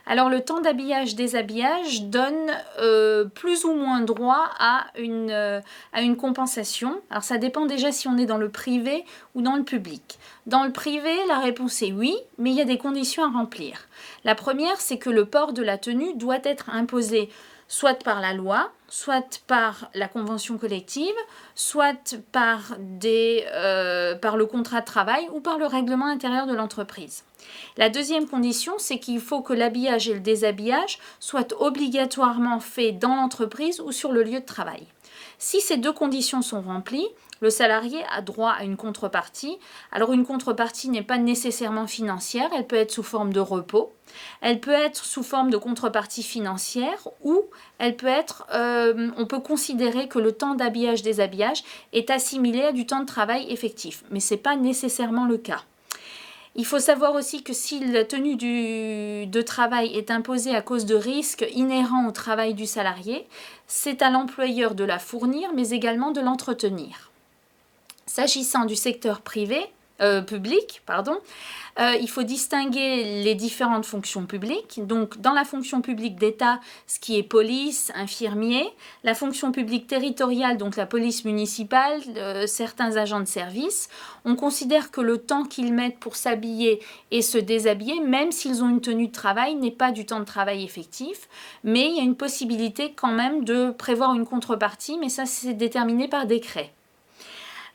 Alors le temps d'habillage-déshabillage donne plus ou moins droit à une compensation. Alors ça dépend déjà si on est dans le privé ou dans le public. Dans le privé, la réponse est oui, mais il y a des conditions à remplir. La première, c'est que le port de la tenue doit être imposé soit par la loi, soit par la convention collective, soit par le contrat de travail ou par le règlement intérieur de l'entreprise. La deuxième condition, c'est qu'il faut que l'habillage et le déshabillage soient obligatoirement faits dans l'entreprise ou sur le lieu de travail. Si ces deux conditions sont remplies, le salarié a droit à une contrepartie. Alors une contrepartie n'est pas nécessairement financière, elle peut être sous forme de repos, elle peut être sous forme de contrepartie financière ou elle peut être, on peut considérer que le temps d'habillage-déshabillage est assimilé à du temps de travail effectif, mais ce n'est pas nécessairement le cas. Il faut savoir aussi que si la tenue de travail est imposée à cause de risques inhérents au travail du salarié, c'est à l'employeur de la fournir, mais également de l'entretenir. S'agissant du secteur public, il faut distinguer les différentes fonctions publiques. Donc, dans la fonction publique d'État, ce qui est police, infirmier, la fonction publique territoriale, donc la police municipale, certains agents de service, on considère que le temps qu'ils mettent pour s'habiller et se déshabiller, même s'ils ont une tenue de travail, n'est pas du temps de travail effectif, mais il y a une possibilité quand même de prévoir une contrepartie, mais ça c'est déterminé par décret.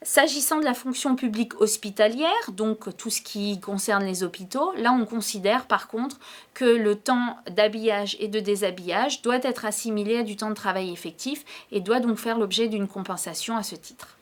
S'agissant de la fonction publique hospitalière, donc tout ce qui concerne les hôpitaux, là on considère par contre que le temps d'habillage et de déshabillage doit être assimilé à du temps de travail effectif et doit donc faire l'objet d'une compensation à ce titre.